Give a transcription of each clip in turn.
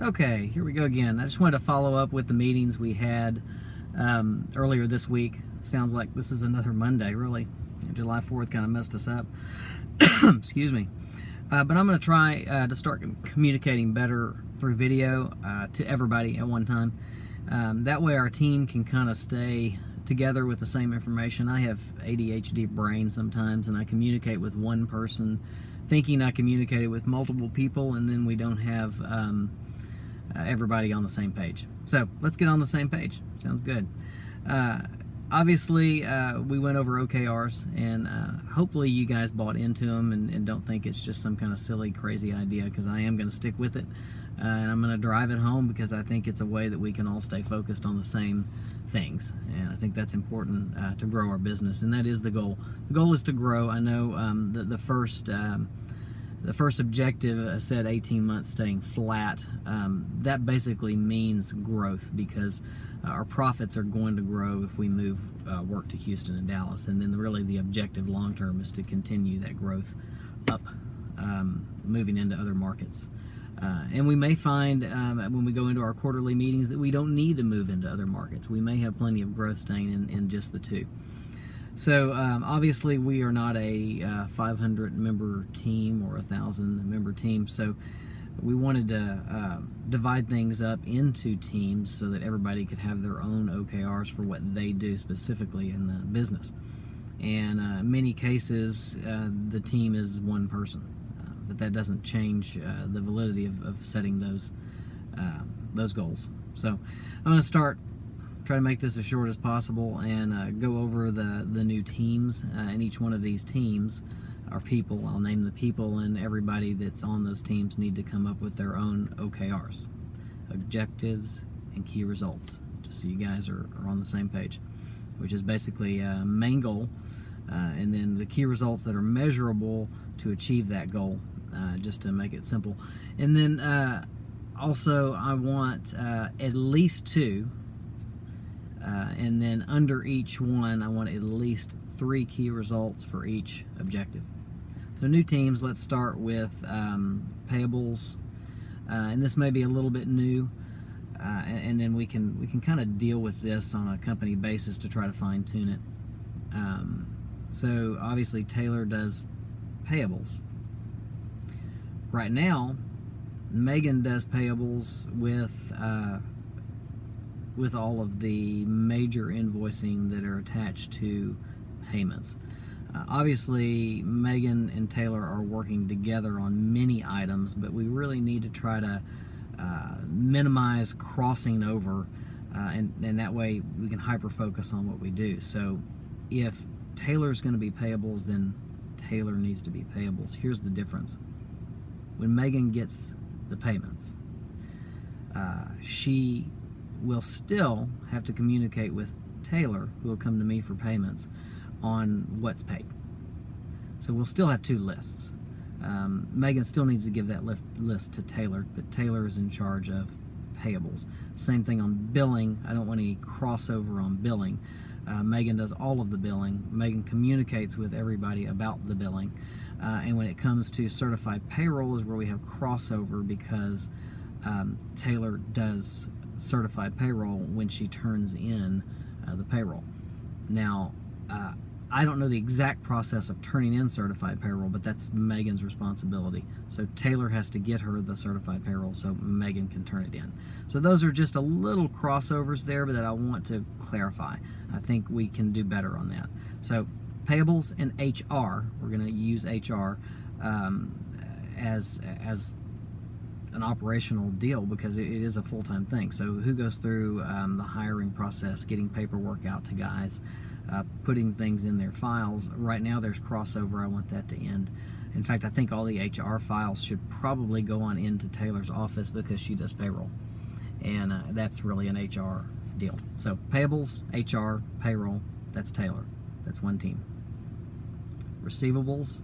Okay, here we go again. I just wanted to follow up with the meetings we had earlier this week. Sounds like this is another Monday, really. July 4th kind of messed us up. Excuse me. But I'm going to try to start communicating better through video to everybody at one time. That way our team can kind of stay together with the same information. I have ADHD brain sometimes, and I communicate with one person thinking I communicated with multiple people, and then we don't have everybody on the same page. So let's get on the same page. Sounds good. Obviously, we went over OKRs, and hopefully you guys bought into them and don't think it's just some kind of silly, crazy idea, because I am going to stick with it. And I'm going to drive it home because I think it's a way that we can all stay focused on the same things. And I think that's important to grow our business, and that is the goal. The goal is to grow. I know the first objective said 18 months staying flat. That basically means growth, because our profits are going to grow if we move work to Houston and Dallas, and then really the objective long term is to continue that growth up, moving into other markets. And we may find when we go into our quarterly meetings that we don't need to move into other markets. We may have plenty of growth staying in just the two. So obviously we are not a 500 member team or a 1,000 member team, so we wanted to divide things up into teams so that everybody could have their own OKRs for what they do specifically in the business. And in many cases the team is one person, but that doesn't change the validity of setting those goals. So I'm going to try to make this as short as possible and go over the new teams, and each one of these teams are people. I'll name the people, and everybody that's on those teams need to come up with their own OKRs, objectives and key results, just so you guys are on the same page, which is basically main goal, and then the key results that are measurable to achieve that goal, just to make it simple. And then also I want at least two, and then under each one I want at least 3 key results for each objective. So new teams, let's start with payables, and this may be a little bit new, and then we can kind of deal with this on a company basis to try to fine tune it. So obviously Taylor does payables. Right now Megan does payables with all of the major invoicing that are attached to payments. Obviously Megan and Taylor are working together on many items, but we really need to try to minimize crossing over, and that way we can hyper focus on what we do. So if Taylor's going to be payables, then Taylor needs to be payables. Here's the difference. When Megan gets the payments, she will still have to communicate with Taylor, who will come to me for payments, on what's paid. So we'll still have 2 lists. Megan still needs to give that list to Taylor, but Taylor is in charge of payables. Same thing on billing. I don't want any crossover on billing. Megan does all of the billing. Megan communicates with everybody about the billing. And when it comes to certified payroll is where we have crossover, because Taylor does certified payroll when she turns in the payroll. Now, I don't know the exact process of turning in certified payroll, but that's Megan's responsibility. So Taylor has to get her the certified payroll so Megan can turn it in. So those are just a little crossovers there, but that I want to clarify. I think we can do better on that. So payables and HR, we're going to use HR as an operational deal, because it is a full-time thing. So who goes through the hiring process, getting paperwork out to guys, putting things in their files. Right now there's crossover. I want that to end. In fact, I think all the HR files should probably go on into Taylor's office, because she does payroll, and that's really an HR deal. So payables, HR, payroll, that's Taylor. That's one team. Receivables,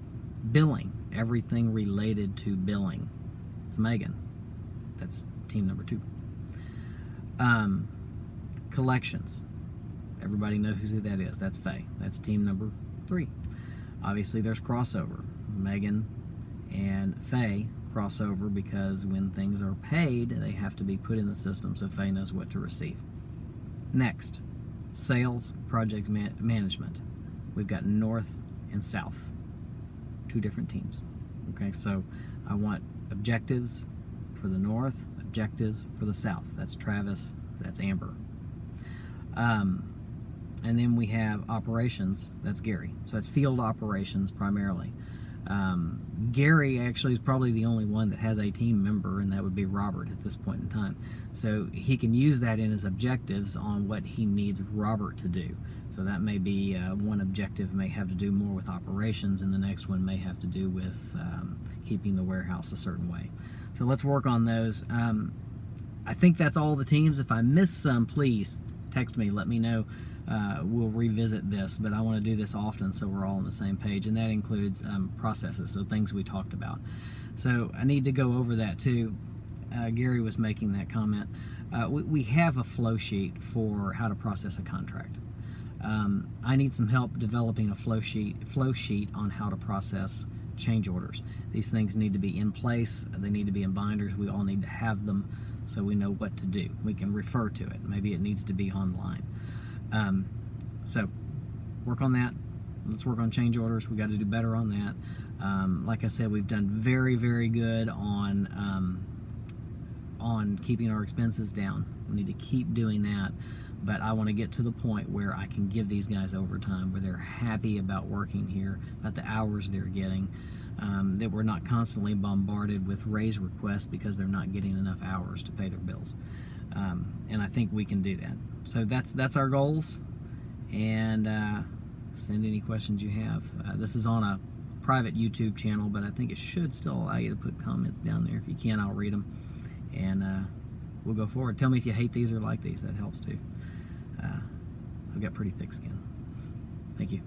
billing, everything related to billing, it's Megan. That's team number 2. Collections, everybody knows who that is. That's Faye. That's team number 3. Obviously there's crossover. Megan and Faye cross over because when things are paid, they have to be put in the system so Faye knows what to receive. Next, sales, project management. We've got North and South, 2 different teams. Okay, so I want objectives for the North, objectives for the South. That's Travis, that's Amber. And then we have operations, that's Gary. So that's field operations primarily. Gary actually is probably the only one that has a team member, and that would be Robert at this point in time. So he can use that in his objectives on what he needs Robert to do. So that may be one objective may have to do more with operations, and the next one may have to do with keeping the warehouse a certain way. So let's work on those. I think that's all the teams. If I miss some, please text me, let me know. We'll revisit this, but I want to do this often so we're all on the same page, and that includes processes, so things we talked about. So I need to go over that too. Gary was making that comment. We have a flow sheet for how to process a contract. I need some help developing a flow sheet on how to process change orders. These things need to be in place. They need to be in binders. We all need to have them so we know what to do. We can refer to it. Maybe it needs to be online. So work on that. Let's work on change orders. We got to do better on that. Like I said, we've done very, very good on keeping our expenses down. We need to keep doing that. But I want to get to the point where I can give these guys overtime, where they're happy about working here, about the hours they're getting, that we're not constantly bombarded with raise requests because they're not getting enough hours to pay their bills. And I think we can do that. So that's our goals. And send any questions you have. This is on a private YouTube channel, but I think it should still allow you to put comments down there. If you can, I'll read them. And we'll go forward. Tell me if you hate these or like these. That helps too. I've got pretty thick skin. Thank you.